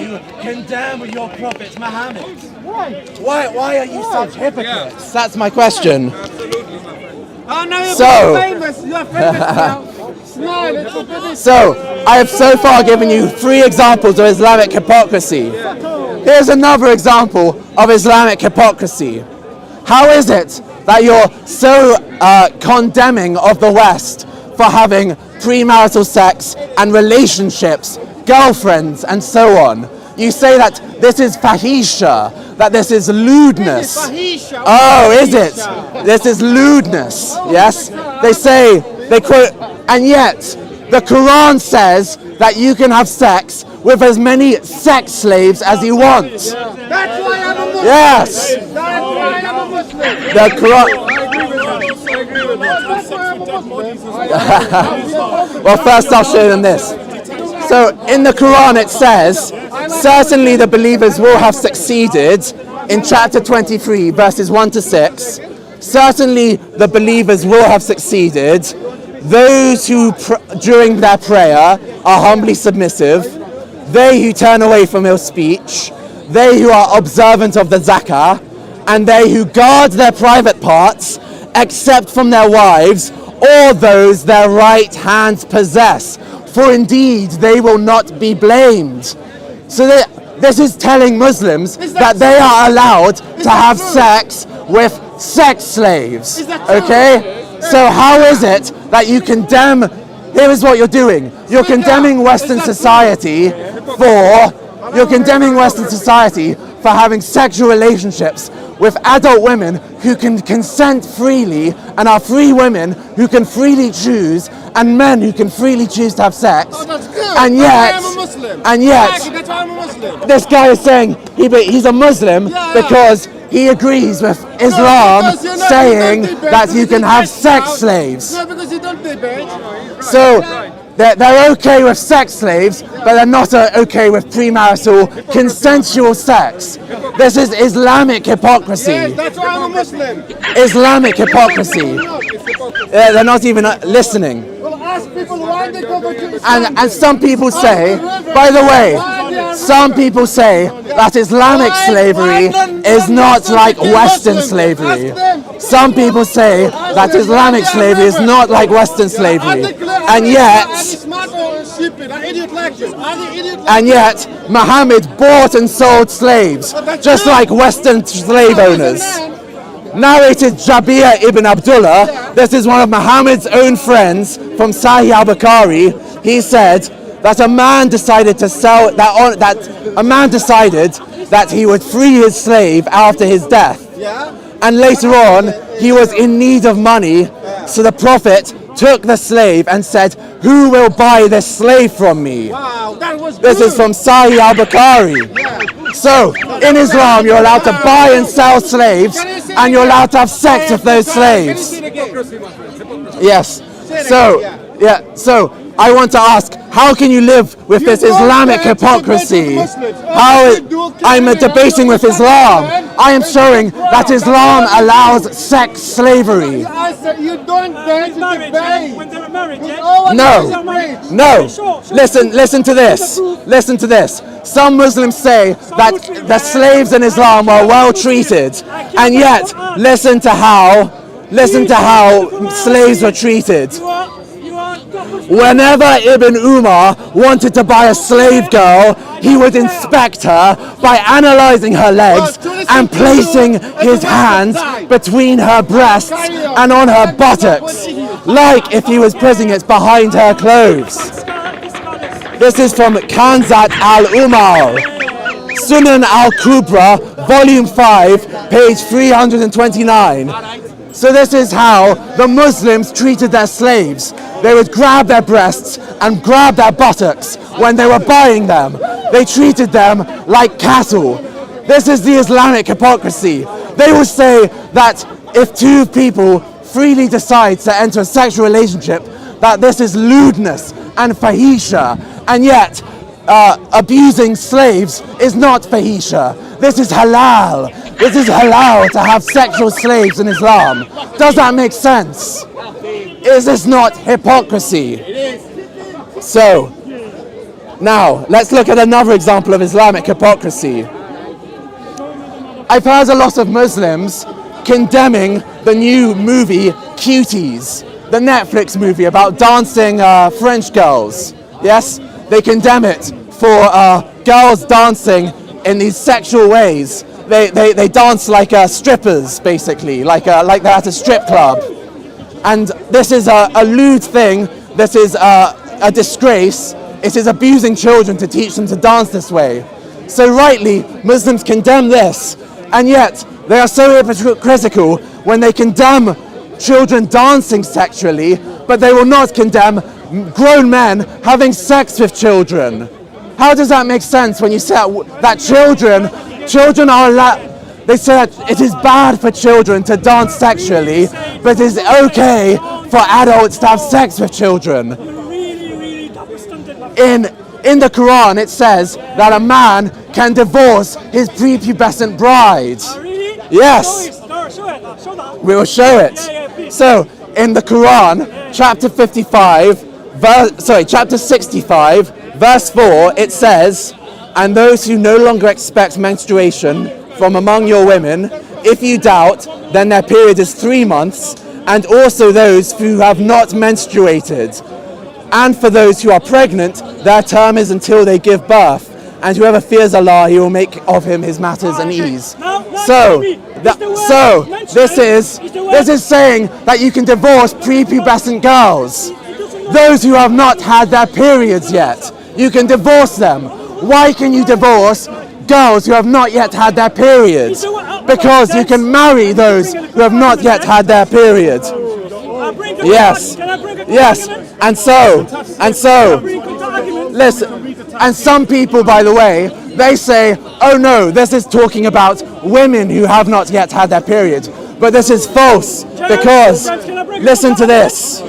you condemn your prophet Muhammad? Why are you such hypocrites? That's my question. Oh, no, you're So- famous. You're famous now. Smile, it's forbidden. So, I have so far given you 3 examples of Islamic hypocrisy. Here's another example of Islamic hypocrisy. How is it that you're so condemning of the West for having premarital sex and relationships, girlfriends, and so on? You say that this is fahisha, that this is lewdness. Oh, is it? This is lewdness, yes? They quote, and yet the Quran says that you can have sex with as many sex slaves as you want. That's why I'm a Muslim. Yes. That's why I'm a Muslim. The Quran. Well, first I'll show them this. So in the Quran it says, certainly the believers will have succeeded in chapter 23, verses 1 to 6. Certainly the believers will have succeeded. Those who during their prayer are humbly submissive, they who turn away from ill speech, they who are observant of the zakah, and they who guard their private parts, except from their wives, or those their right hands possess, for indeed they will not be blamed. So this is telling Muslims that they are allowed to have sex with sex slaves. Okay? So how is it that you condemn? Here is what you're doing. You're condemning Western society for having sexual relationships with adult women who can consent freely and are free women who can freely choose, and men who can freely choose to have sex. Oh, that's good. And yet, I'm a Muslim. and yet, That's why I'm a Muslim. this guy is saying he's a Muslim because he agrees with Islam saying that you can have sex slaves. No, because you don't debate. So they're okay with sex slaves, but they're not okay with premarital consensual sex. This is Islamic hypocrisy. Yes, that's why I'm a Muslim. Islamic hypocrisy. They're not even listening. Well, ask people why they go to Islam. And some people say, by the way, some people say that Islamic slavery is not like Western slavery. Some people say that Islamic slavery is not like Western slavery. And yet, Muhammad bought and sold slaves, just like Western slave owners. Narrated Jabir ibn Abdullah, this is one of Muhammad's own friends from Sahih al-Bukhari. He said that a man decided that he would free his slave after his death. And later on, he was in need of money, so the Prophet took the slave and said, "Who will buy this slave from me?" Wow, that was This is from Sahih al-Bukhari. So, in Islam, you're allowed to buy and sell slaves, and you're allowed to have sex with those slaves. Yes. So I want to ask, how can you live with this Islamic hypocrisy? I'm debating with Islam. I am showing that Islam allows sex slavery. I said you don't dare to debate. When they were married, No. Listen to this. Listen to this. Some Muslims say that the slaves in Islam are well treated, and yet listen to how slaves were treated. Whenever Ibn Umar wanted to buy a slave girl, he would inspect her by analyzing her legs and placing his hands between her breasts and on her buttocks, like if he was putting it behind her clothes. This is from Kanzat al-Umar, Sunan al-Kubra, volume 5, page 329. So this is how the Muslims treated their slaves. They would grab their breasts and grab their buttocks when they were buying them. They treated them like cattle. This is the Islamic hypocrisy. They will say that if two people freely decide to enter a sexual relationship, that this is lewdness and fahisha, and yet abusing slaves is not fahisha. This is halal. This is halal to have sexual slaves in Islam. Does that make sense? Is this not hypocrisy? So, Now, let's look at another example of Islamic hypocrisy. I've heard a lot of Muslims condemning the new movie Cuties, the Netflix movie about dancing French girls. Yes, they condemn it for girls dancing in these sexual ways. They dance like strippers, basically, like they're at a strip club. And this is a lewd thing. This is a disgrace. It is abusing children to teach them to dance this way. So rightly, Muslims condemn this, and yet they are so hypocritical when they condemn children dancing sexually, but they will not condemn grown men having sex with children. How does that make sense when you say that children are allowed? They say that it is bad for children to dance sexually, but it is okay for adults to have sex with children. In the Quran, it says that a man can divorce his prepubescent bride. Yes, we will show it. So, in the Quran, chapter 65, verse 4, it says, "And those who no longer expect menstruation from among your women, if you doubt, then their period is 3 months, and also those who have not menstruated. And for those who are pregnant, their term is until they give birth. And whoever fears Allah, He will make of him his matters an ease." So this is saying that you can divorce prepubescent girls, those who have not had their periods yet. You can divorce them. Why can you divorce girls who have not yet had their periods? Because you can marry those who have not yet had their period. Yes, yes, and so, listen, and some people, by the way, they say, oh no, this is talking about women who have not yet had their period. But this is false, because, listen to this.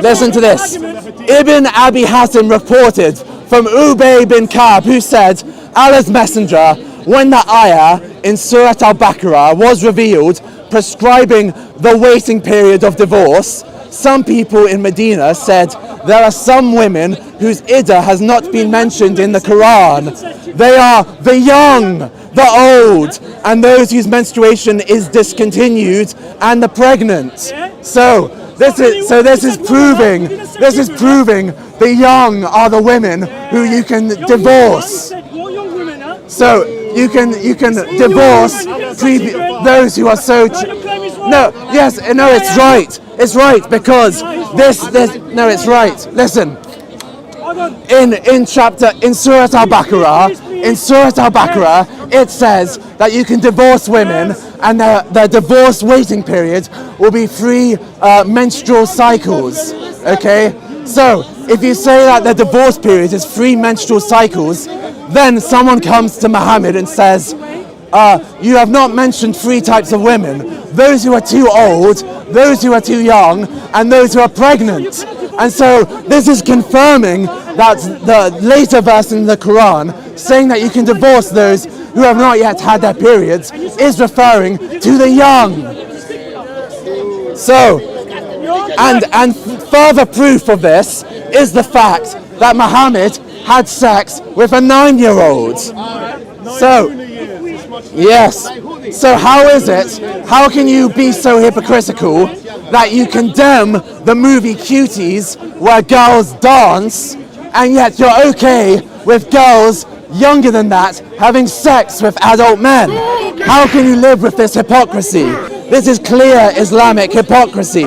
Listen to this. Ibn Abi Hatim reported from Ubay bin Ka'b, who said, Allah's Messenger, when the ayah in Surah Al-Baqarah was revealed, prescribing the waiting period of divorce, some people in Medina said, there are some women whose iddah has not been mentioned in the Quran. They are the young, the old, and those whose menstruation is discontinued, and the pregnant. So this is proving the young are the women who you can divorce. So you can divorce those who are so. It's right because it's right. Listen, in Surah Al-Baqarah, it says that you can divorce women, and their divorce waiting period will be 3 menstrual cycles. Okay, so if you say that the divorce period is 3 menstrual cycles, then someone comes to Muhammad and says, you have not mentioned 3 types of women: those who are too old, those who are too young, and those who are pregnant. And so this is confirming that the later verse in the Quran saying that you can divorce those who have not yet had their periods is referring to the young. So, and further proof of this is the fact that Muhammad had sex with a 9-year-old. So, yes. So how can you be so hypocritical that you condemn the movie Cuties where girls dance, and yet you're okay with girls younger than that having sex with adult men? How can you live with this hypocrisy? This is clear Islamic hypocrisy.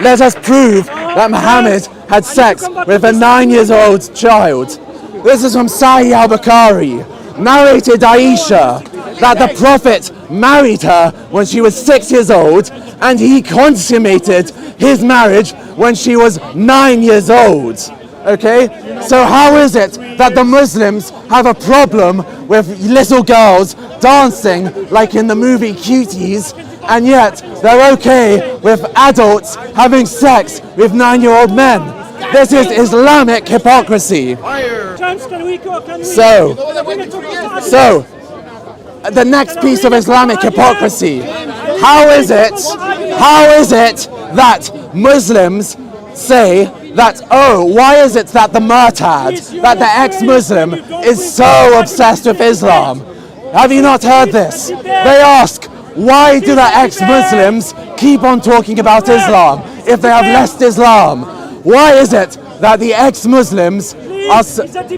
Let us prove that Muhammad had sex with a 9-year-old child. This is from Sahih al-Bukhari. Narrated Aisha that the Prophet married her when she was 6 years old, and he consummated his marriage when she was 9 years old. Okay, so how is it that the Muslims have a problem with little girls dancing like in the movie Cuties, and yet they're okay with adults having sex with 9-year-old men? This is Islamic hypocrisy. So, the next piece of Islamic hypocrisy. How is it that Muslims say that, oh, why is it that the Murtad, that the ex-Muslim, is so obsessed with Islam? Have you not heard this? They ask, why do the ex-Muslims keep on talking about Islam if they have left Islam? Why is it that the ex-Muslims are...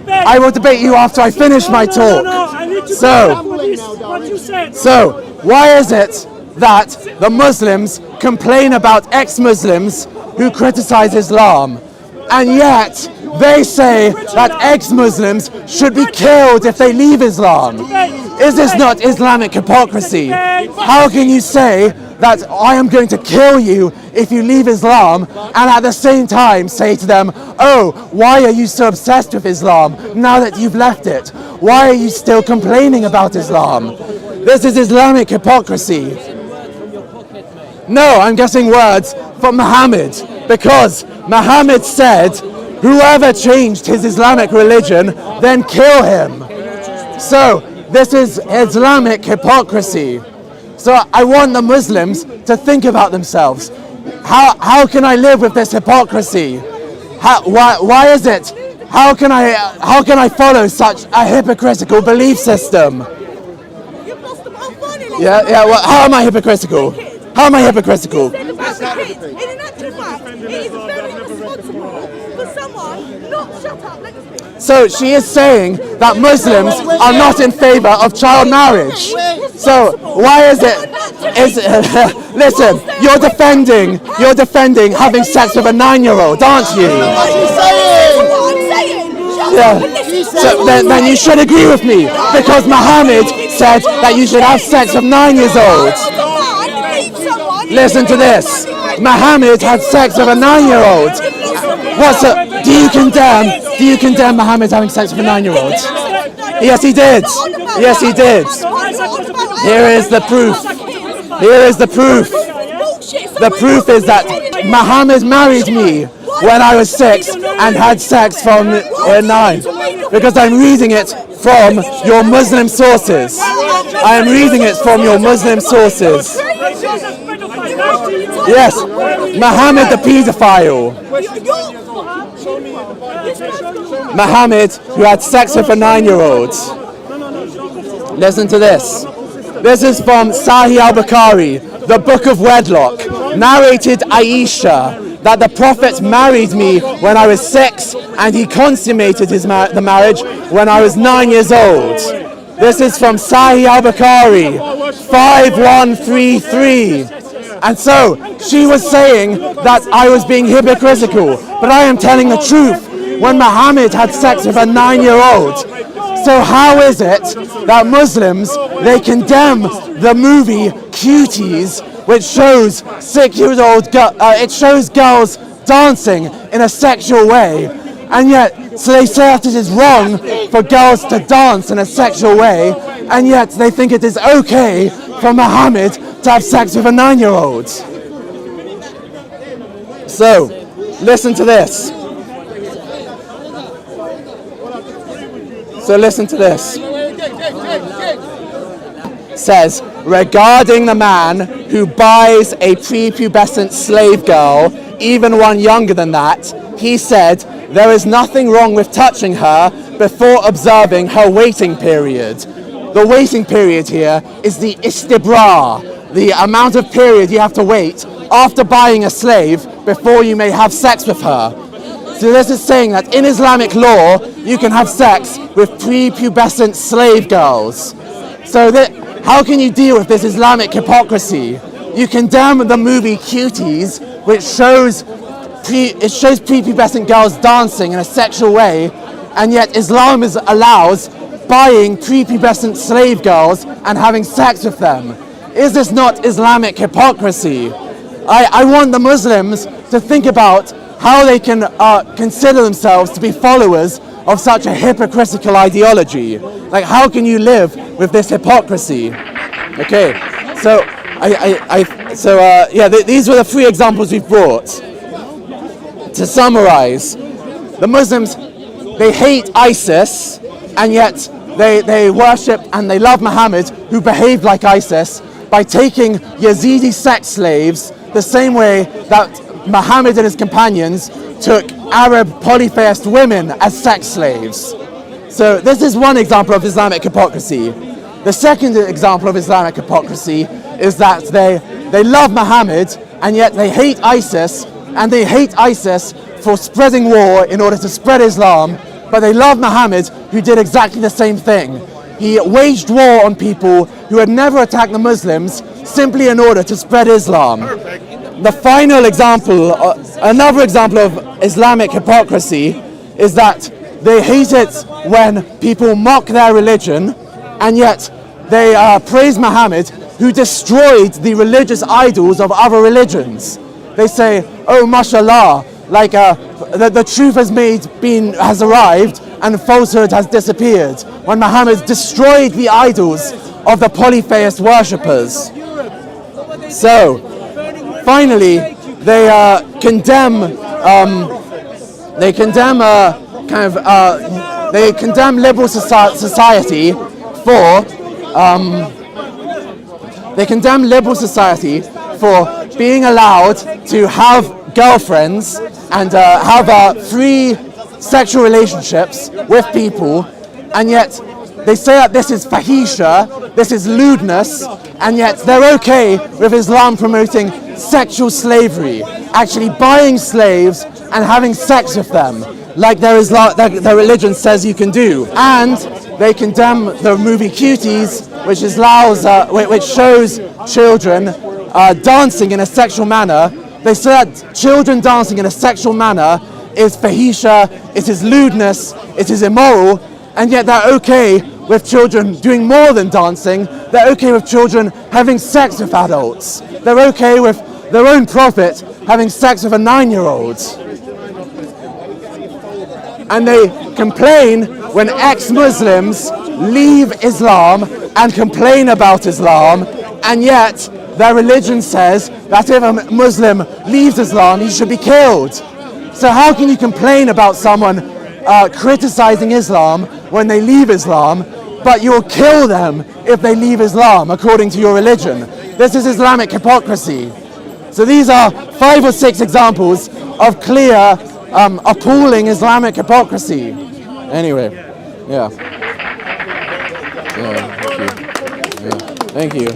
I will debate you after I finish my talk. So, why is it that the Muslims complain about ex-Muslims who criticize Islam, and yet they say that ex-Muslims should be killed if they leave Islam? Is this not Islamic hypocrisy? How can you say that I am going to kill you if you leave Islam, and at the same time say to them, oh, why are you so obsessed with Islam now that you've left it? Why are you still complaining about Islam? This is Islamic hypocrisy. No, I'm getting words from Muhammad, because Muhammad said, whoever changed his Islamic religion, then kill him. So, this is Islamic hypocrisy. So I want the Muslims to think about themselves. How can I live with this hypocrisy? Why is it? How can I follow such a hypocritical belief system? Yeah. Well, how am I hypocritical? How am I hypocritical? In an actual fact, it is very irresponsible for someone not shut up. So she is saying that Muslims are not in favor of child marriage. So why is it? Listen, you're defending having sex with a 9-year-old, aren't you? Yeah. So then you should agree with me, because Muhammad said that you should have sex with 9 years old. Listen to this. Muhammad had sex with a 9-year-old. Do you condemn Muhammad having sex with a 9-year-old? Yes, he did. Yes, he did. Here is the proof. Here is the proof. The proof is that Muhammad married me when I was 6 and had sex from 9. Because I'm reading it from your Muslim sources. I am reading it from your Muslim sources. Yes, Muhammad the paedophile. Muhammad, who had sex with a 9-year-old. Listen to this. This is from Sahih al-Bukhari, the Book of Wedlock. Narrated Aisha that the Prophet married me when I was 6 and he consummated the marriage when I was 9 years old. This is from Sahih al-Bukhari, 5133. And so, she was saying that I was being hypocritical, but I am telling the truth. When Muhammad had sex with a 9-year-old. So how is it that Muslims, they condemn the movie Cuties, which shows 6-year-old it shows girls dancing in a sexual way, and yet, so they say that it is wrong for girls to dance in a sexual way, and yet they think it is okay for Muhammad to have sex with a 9-year-old. So, listen to this. So listen to this. Says, regarding the man who buys a prepubescent slave girl, even one younger than that, he said, there is nothing wrong with touching her before observing her waiting period. The waiting period here is the istibra, the amount of period you have to wait after buying a slave before you may have sex with her. So this is saying that in Islamic law, you can have sex with prepubescent slave girls. So how can you deal with this Islamic hypocrisy? You condemn the movie Cuties, which shows prepubescent girls dancing in a sexual way, and yet Islam allows buying prepubescent slave girls and having sex with them. Is this not Islamic hypocrisy? I want the Muslims to think about how they can consider themselves to be followers of such a hypocritical ideology. Like, how can you live with this hypocrisy? Okay, so these were the 3 examples we've brought. To summarize, the Muslims, they hate ISIS, and yet they worship and they love Muhammad, who behaved like ISIS by taking Yazidi sex slaves the same way that Muhammad and his companions took Arab polytheist women as sex slaves. So this is one example of Islamic hypocrisy. The second example of Islamic hypocrisy is that they love Muhammad and yet they hate ISIS, and they hate ISIS for spreading war in order to spread Islam, but they love Muhammad, who did exactly the same thing. He waged war on people who had never attacked the Muslims simply in order to spread Islam. The final example, another example of Islamic hypocrisy, is that they hate it when people mock their religion and yet they praise Muhammad, who destroyed the religious idols of other religions. They say, oh mashallah, like the truth has arrived and falsehood has disappeared, when Muhammad destroyed the idols of the polytheist worshippers. So, finally, they condemn liberal society for being allowed to have girlfriends and have free sexual relationships with people, and yet they say that this is fahisha, this is lewdness, and yet they're okay with Islam promoting sexual slavery, actually buying slaves and having sex with them, like their religion says you can do. And they condemn the movie Cuties, which shows children dancing in a sexual manner. They say that children dancing in a sexual manner is fahisha, it is lewdness, it is immoral, and yet they're okay with children doing more than dancing. They're okay with children having sex with adults. They're okay with their own prophet having sex with a 9-year-old. And they complain when ex-Muslims leave Islam and complain about Islam, and yet their religion says that if a Muslim leaves Islam, he should be killed. So how can you complain about someone criticizing Islam when they leave Islam, but you'll kill them if they leave Islam according to your religion? This is Islamic hypocrisy. So these are 5 or 6 examples of clear, appalling Islamic hypocrisy. Anyway, yeah. Thank you.